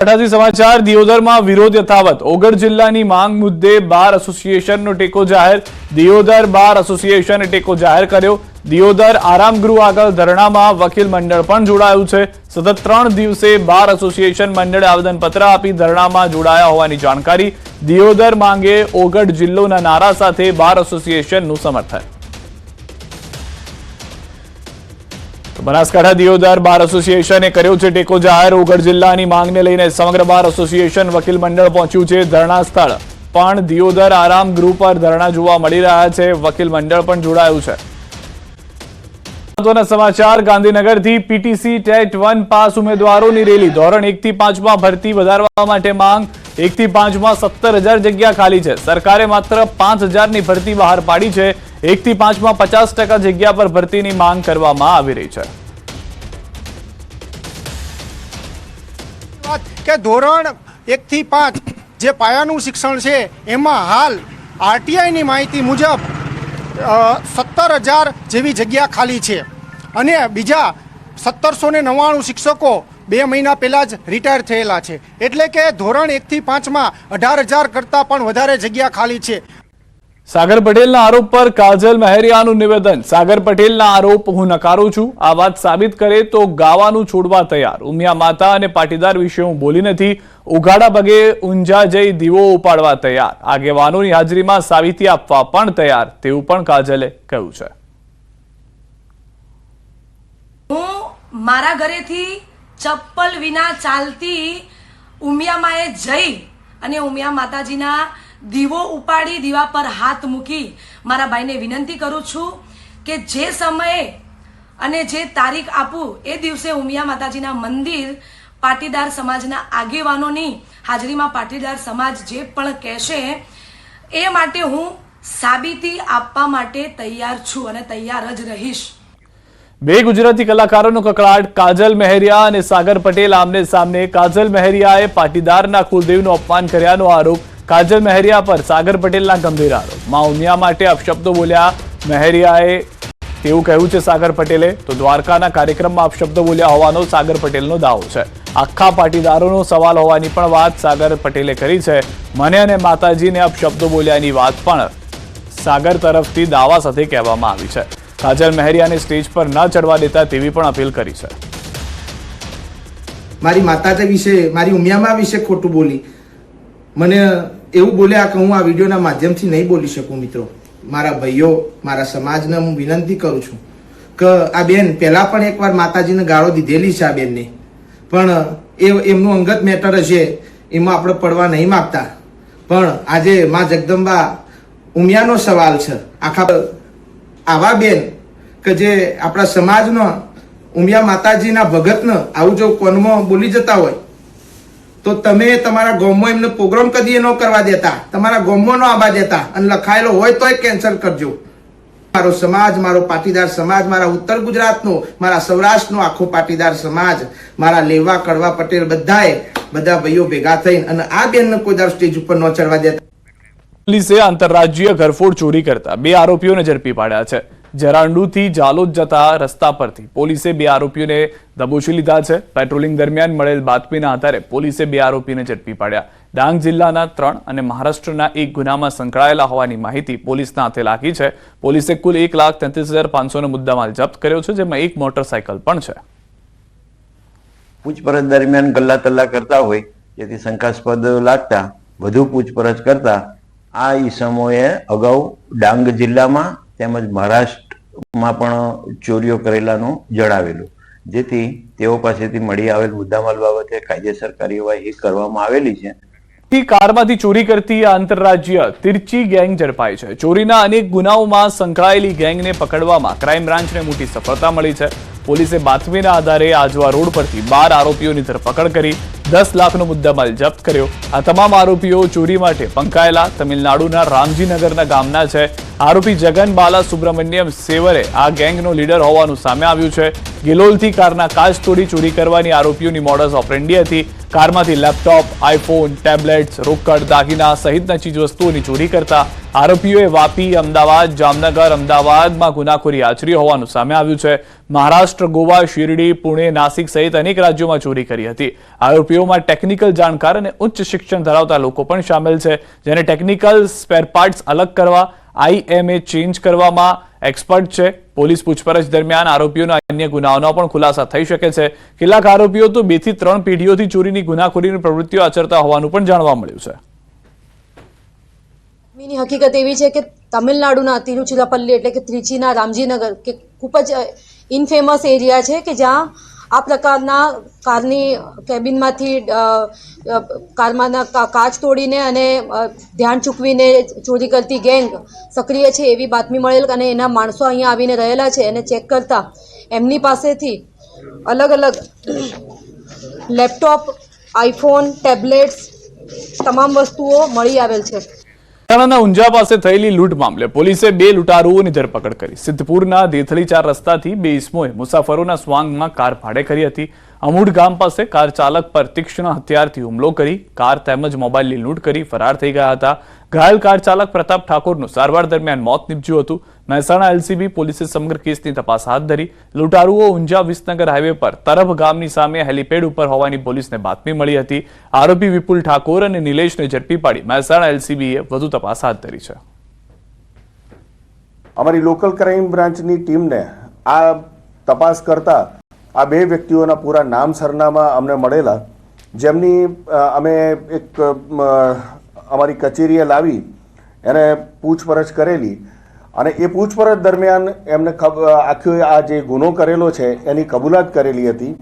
समाचार दियोदर में विरोध यथावत ओगढ़ जिल्लानी मांग मुद्दे बार एसोसिएशन नो टेको जाहिर दियोदर बार एसोसिएशने टेको जाहिर कर्यो दियोदर आराम गृह आगळ धरणामां वकील मंडळ पण जोडायुं छे सतत 3 दिवसे बार एसोसिएशन मंडळे आवेदनपत्र आपी धरणामां जोडाया होवानी जाणकारी दियोदर मांगे ओगढ़ जिल्लोना नारा साथे बार एसोसिएशननुं समर्थन बनासकांठा दियोदर बार एसोसिएशने कर्यो छे टेको जाहिर ओगढ़ जिल्लानी मांगने लईने समग्र बार एसोसिएशन वकील मंडळ पहोंच्युं छे धरણા स्थળ पण दियोदर आराम गृह पर धरણા जोवा मળી રહ્યા છે वकील मंडळ पण जोડાયું છે समाचार गांधीनगरथी पीटीसी टेट 1 पास उम्मीदवारोनी रेली धोरण 1 થી 5 માં ભરતી વધારવા માટે માંગ 1 થી 5 માં 17,000 જગ્યા ખાલી છે સરકારે માત્ર 5,000 ની ભરતી બહાર પાડી છે 1 થી 5 માં 50% જગ્યા પર ભરતીની માંગ કરવામાં આવી રહી છે કે ધોરણ 1 થી 5 જે પાયાનું શિક્ષણ છે એમાં હાલ આરટીઆઈ ની માહિતી મુજબ 17,000 જેવી જગ્યા ખાલી છે અને બીજા 1799 શિક્ષકો 2 મહિના પહેલા જ રિટાયર થયેલા છે એટલે કે ધોરણ 1 થી 5 માં 18,000 કરતા પણ વધારે જગ્યા ખાલી છે सागर पटेलના આરોપ પર કાજલ મહેરિયાનું નિવેદન સાગર પટેલના આરોપ હું નકારું છું આ વાત સાબિત કરે તો ગાવાનું છોડવા તૈયાર ઉમિયા માતા અને પાટીદાર વિશે હું બોલી નથી ઉઘાડા પગે ઊંઝા જઈ દીવો ઉપાડવા તૈયાર આગેવાનોની હાજરીમાં સાબિતી આપવા પણ તૈયાર તેવું પણ કાજલે કહ્યું છે હું મારા ઘરેથી ચપ્પલ વિના ચાલતી ઉમિયામાએ જઈ અને ઉમિયા માતાજીના દીવો ઉપાડી દીવા પર હાથ મૂકી મારા ભાઈને વિનંતી કરું છું કે જે સમયે અને જે તારીખ આપું એ દિવસે ઉમિયા માતાજીના મંદિર પાટીદાર સમાજના આગેવાનોની હાજરીમાં પાટીદાર સમાજ જે પણ કહેશે એ માટે હું સાબિતી આપવા માટે તૈયાર છું અને તૈયાર જ રહીશ બે ગુજરાતી કલાકારોનો કકળાટ કાજલ મહેરિયા અને સાગર પટેલ આમને સામને કાજલ મહેરિયાએ પાટીદારના કુલદેવનું અપમાન કર્યાનો આરોપ काजल महेरिया पर सागर पटेलના ગંભીર આરોપ માં ઉમિયા માટે અપશબ્દો બોલ્યા મહેરિયાએ તેવું કહ્યું છે સાગર પટેલે તો દ્વારકાના કાર્યક્રમમાં અપશબ્દો બોલ્યા હોવાનો સાગર પટેલનો દાવો છે આખા પાટીદારોનો સવાલ હોવાની પણ વાત સાગર પટેલે કરી છે મને અને માતાજીને અપશબ્દો બોલ્યાની વાત પણ સાગર તરફથી દાવા સાથે કહેવામાં આવી છે કાજલ મહેરિયાને સ્ટેજ પર ન ચડવા દેતા તેવી પણ અપીલ કરી છે મારી માતાજી વિશે મારી ઉમિયામાં વિશે ખોટું બોલી મને એવું બોલ્યા કે હું આ વિડીયોના માધ્યમથી નહીં બોલી શકું મિત્રો મારા ભાઈઓ મારા સમાજને હું વિનંતી કરું છું કે આ બેન પહેલા પણ એકવાર માતાજીને ગાળો દીધેલી છે આ બેનને પણ એમનું અંગત મેટર હશે એમાં આપણે પડવા નહીં માગતા પણ આજે માં જગદંબા ઉમિયાનો સવાલ છે આખા આવા બેન કે જે આપણા સમાજનો ઉમિયા માતાજીના ભગતને આવું જો કોનમાં બોલી જતા હોય તો તમે તમારા ગામમાં એમને પ્રોગ્રામ કદી ન કરવા દેતા તમારા ગામમાં ન આવવા દેતા અને લખાયેલો હોય તોય કેન્સલ કરજો મારો સમાજ મારો પાટીદાર સમાજ મારા ઉત્તર ગુજરાતનો મારા સૌરાષ્ટ્રનો આખો પાટીદાર સમાજ મારા લેવા કડવા પટેલ બધા ભાઈઓ ભેગા થઈને અને આ બેનને કોઈ દર સ્ટેજ ઉપર ન ચડવા દેતા પોલીસે આંતરરાજ્ય ઘરફોડ ચોરી કરતા 2 આરોપીઓને ઝડપી પાડ્યા છે જરાંડુથી જાલોદ જતા રસ્તા પરથી પોલીસે 2 આરોપીઓને દબોચી લીધા છે પેટ્રોલિંગ દરમિયાન મળેલ બાતમીના આધારે પોલીસે 2 આરોપીને ઝડપી પાડ્યા ડાંગ જિલ્લાના 3 અને મહારાષ્ટ્રના 1 ગુનામાં સંકળાયેલા હોવાની માહિતી પોલીસના હાથે લાગી છે પોલીસે કુલ 1,33,500 નો મુદ્દામાલ જપ્ત કર્યો છે જેમાં એક મોટરસાયકલ પણ છે પૂછપરછ દરમિયાન ગલ્લા તલ્લા કરતા હોય જેથી શંકાસ્પદ લાગતા વધુ પૂછપરછ કરતા આ ઈસમોએ અગાઉ ડાંગ જિલ્લામાં તેમજ મહારાષ્ટ્રમાં પણ ચોરીઓ કરેલાનું જણાવેલું જેથી તેઓ પાસેથી મળી આવેલ મુદ્દામાલ બાબતે કાયદેસર કાર્યવાહી કરવામાં આવેલી છે કારમાંથી ચોરી કરતી આંતરરાજ્ય તિરચી ગેંગ ઝડપાઈ છે ચોરીના અનેક ગુનાઓમાં સંકળાયેલી ગેંગને પકડવામાં ક્રાઇમ બ્રાન્ચને મોટી સફળતા મળી છે પોલીસે બાતમીના આધારે આજવા રોડ પરથી 12 આરોપીઓની ધરપકડ કરી 10 લાખનો મુદ્દામાલ જપ્ત કર્યો આ તમામ આરોપીઓ ચોરી માટે પંકાયેલા તમિલનાડુના રામજીનગરના ગામના છે આરોપી જગન બાલા સુબ્રમણ્યમ સેવરે આ ગેંગનો લીડર હોવાનું સામે આવ્યું છે. ગિલોલથી કારના કાચ તોડી ચોરી કરવાની આરોપીઓની મોડસ ઓપરેન્ડી હતી. કારમાંથી લેપટોપ, આઈફોન, ટેબ્લેટ્સ, રોકડ, દાગીના સહિતના ચીજવસ્તુઓની ચોરી કરતા આરોપીઓએ વાપી, અમદાવાદ, જામનગર, અમદાવાદમાં ગુનાખોરી આચરી હોવાનું સામે આવ્યું છે. મહારાષ્ટ્ર, ગોવા, શિરડી, પુણે, નાસિક સહિત અનેક રાજ્યોમાં ચોરી કરી હતી. આરોપીઓમાં ટેકનિકલ જાણકાર અને ઉચ્ચ શિક્ષણ ધરાવતા લોકો પણ સામેલ છે, જેને ટેકનિકલ સ્પેર પાર્ટ્સ અલગ કરવા, IMA ચેન્જ કરવામાં એક્સપર્ટ છે. પોલીસ પૂછપરછ દરમિયાન આરોપીઓના અન્ય ગુનાઓનો પણ ખુલાસા થઈ શકે છે. કેટલાક આરોપીઓ તો 2 થી 3 પેઢીઓથી ચોરીની ગુનાખોરીની પ્રવૃત્તિઓ આચરતા હોવાનું પણ જાણવા મળ્યું છે. ની હકીકત એવી છે કે તમિલનાડુના તિરુચિરાપલ્લી એટલે કે ત્રિચીના રામજીનગર કે ખૂબ જ ઇનફેમસ એરિયા છે કે જ્યાં આ પ્રકારના કારની કેબિનમાંથી કારમાંના કાચ તોડીને અને ધ્યાન ચૂકવીને ચોરી કરતી ગેંગ સક્રિય છે એવી બાતમી મળેલ અને એના માણસો અહીંયા આવીને રહેલા છે અને ચેક કરતા એમની પાસેથી અલગ અલગ લેપટોપ, આઈફોન, ટેબ્લેટ્સ તમામ વસ્તુઓ મળી આવેલ છે. મહેસાણાના ઊંઝા પાસે થયેલી લૂંટ મામલે પોલીસે 2 લૂંટારુઓની ધરપકડ કરી. સિદ્ધપુરના દેથલી 4 રસ્તાથી 2 ઇસમોએ મુસાફરોના સ્વાંગમાં કાર ભાડે કરી હતી. અમૂઢ ગામ પાસે કાર ચાલક પર તીક્ષ્ણ હથિયારથી હુમલો કરી કાર તેમજ મોબાઈલની લૂંટ કરી ફરાર થઈ ગયા હતા. ઘાયલ કાર ચાલક પ્રતાપ ઠાકોરનું સારવાર દરમિયાન મોત નીપજ્યું હતું. મહેસાણા LCB પોલીસે સમગ્ર કેસની તપાસ હાથ ધરી. લૂંટારુઓ ઊંઝા વિસનગર હાઈવે પર તરફ ગામની સામે હેલીપેડ ઉપર હોવાની પોલીસને બાતમી મળી હતી. આરોપી વિપુલ ઠાકોર અને નિલેશને ઝડપી પાડી મહેસાણા LCBએ વધુ તપાસ હાથ ધરી છે. અમારી લોકલ ક્રાઇમ બ્રાન્ચની ટીમને આ તપાસ કરતા આ 2 વ્યક્તિઓના પૂરા નામ સરનામા અમને મળેલા, જેમની અમે એક અમારી કચેરીએ લાવી એને પૂછપરછ કરેલી અને એ પૂછપરછ દરમિયાન એમને આખો આ જે ગુનો કરેલો છે એની કબૂલાત કરેલી હતી.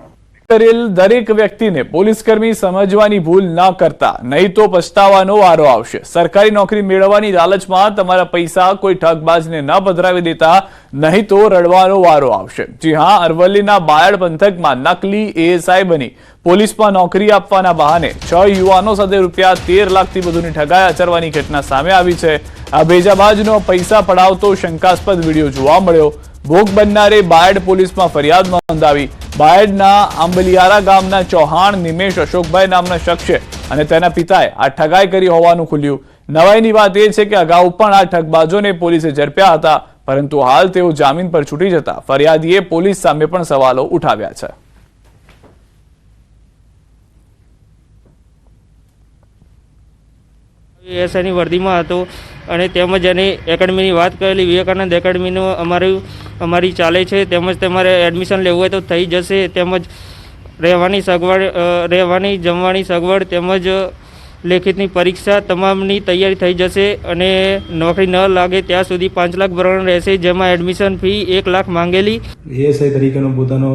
કરેલ દરેક વ્યક્તિને પોલીસકર્મી સમજવાની ભૂલ ન કરતા, નહીં તો પછતાવાનો વારો આવશે. સરકારી નોકરી મેળવવાની લાલચમાં તમારા પૈસા કોઈ ઠગબાજને ન પધરાવી દેતા, નહીં તો રડવાનો વારો આવશે. જી હા, અરવલ્લીના બાયડ પંથકમાં નકલી ASI બની પોલીસમાં નોકરી આપવાના બહાને 6 યુવાનો સાથે ₹13 લાખથી વધુની ઠગાઈ આચરવાની ઘટના સામે આવી છે. આ ભેજાબાજનો પૈસા પડાવતો શંકાસ્પદ વિડીયો જોવા મળ્યો. ભોગ બનનારે બાયડ પોલીસમાં ફરિયાદ નોંધાવી. બાયડના આંબલિયારા ગામના ચૌહાણ નિમેશ અશોકભાઈ નામના શખ્સે અને તેના પિતાએ આ ઠગાઈ કરી હોવાનું ખુલ્યું. નવાઈની વાત એ છે કે અગાઉ પણ આ ઠગબાજોને પોલીસે ઝડપ્યા હતા, પરંતુ હાલ તેઓ જામીન પર છૂટી જતા ફરિયાદીએ પોલીસ સામે પણ સવાલો ઉઠાવ્યા છે. એસઆઈની વર્દીમાં હતો અને તેમજ એની એકેડમીની વાત કરેલી. વિવેકાનંદ એકેડમીનું અમારી ચાલે છે, તેમજ તમારે એડમિશન લેવું હોય તો થઈ જશે. તેમજ રહેવાની સગવડ, રહેવાની જમવાની સગવડ તેમજ લેખિતની પરીક્ષા તમામની તૈયારી થઈ જશે અને નોકરી ન લાગે ત્યાં સુધી 5 લાખ ભરવાનું રહેશે, જેમાં એડમિશન ફી 1 લાખ માંગેલી. ASI તરીકેનો પોતાનો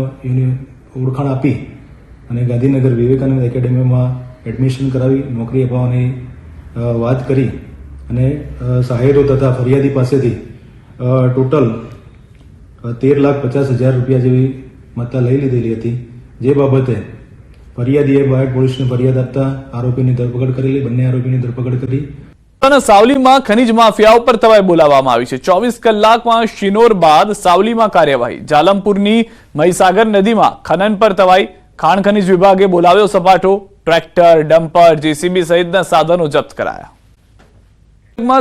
ઓળખાણ આપી અને ગાંધીનગર વિવેકાનંદ એકેડેમીમાં એડમિશન કરાવી નોકરી અપાવવાની વાત કરી અને સહાયતો તથા ફરિયાદી પાસેથી ટોટલ 13,50,000 રૂપિયા જેવી મત્તા લઈ લીધેલી હતી. જે બાબતે ફરિયાદીએ બાયડ પોલીસને ફરિયાદ આપતા આરોપીની ધરપકડ કરેલી. બંને આરોપીની ધરપકડ કરી. સાવલીમાં ખનીજ માફિયા ઉપર તવાઈ બોલાવવામાં આવી છે. 24 કલાકમાં શિનોર બાદ સાવલીમાં કાર્યવાહી. જાલમપુરની મહીસાગર નદીમાં ખનન પર તવાઈ. ખાણ ખનીજ વિભાગે બોલાવ્યો સપાટો. ટ્રેક્ટર, ડમ્પર, JCB સહિતના સાધનો જપ્ત કરાયા.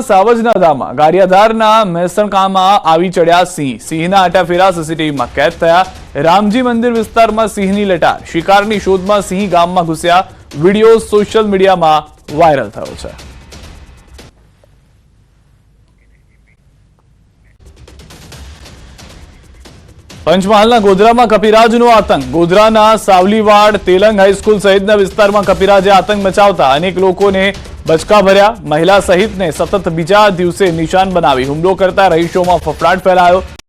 સાવજના ધામમાં ગારિયાધારના મહેસણકામાં આવી ચડ્યા સિંહ. સિંહના આટાફેરા CCTVમાં કેદ થયા. રામજી મંદિર વિસ્તારમાં સિંહની લટાર. શિકારની શોધમાં સિંહ ગામમાં ઘૂસ્યા. વિડીયો સોશિયલ મીડિયામાં વાયરલ થયો છે. પંચમહાલના ગોધરામાં કપિરાજનો આતંક. ગોધરાના સાવલીવાડ તેલંગ હાઈસ્કૂલ સહિતના વિસ્તારમાં કપિરાજે આતંક મચાવતા અનેક લોકોને બચકા ભર્યા. મહિલા સહિતને સતત બીજા દિવસે નિશાન બનાવી હુમલો કરતા રહીશોમાં ફફડાટ ફેલાયો.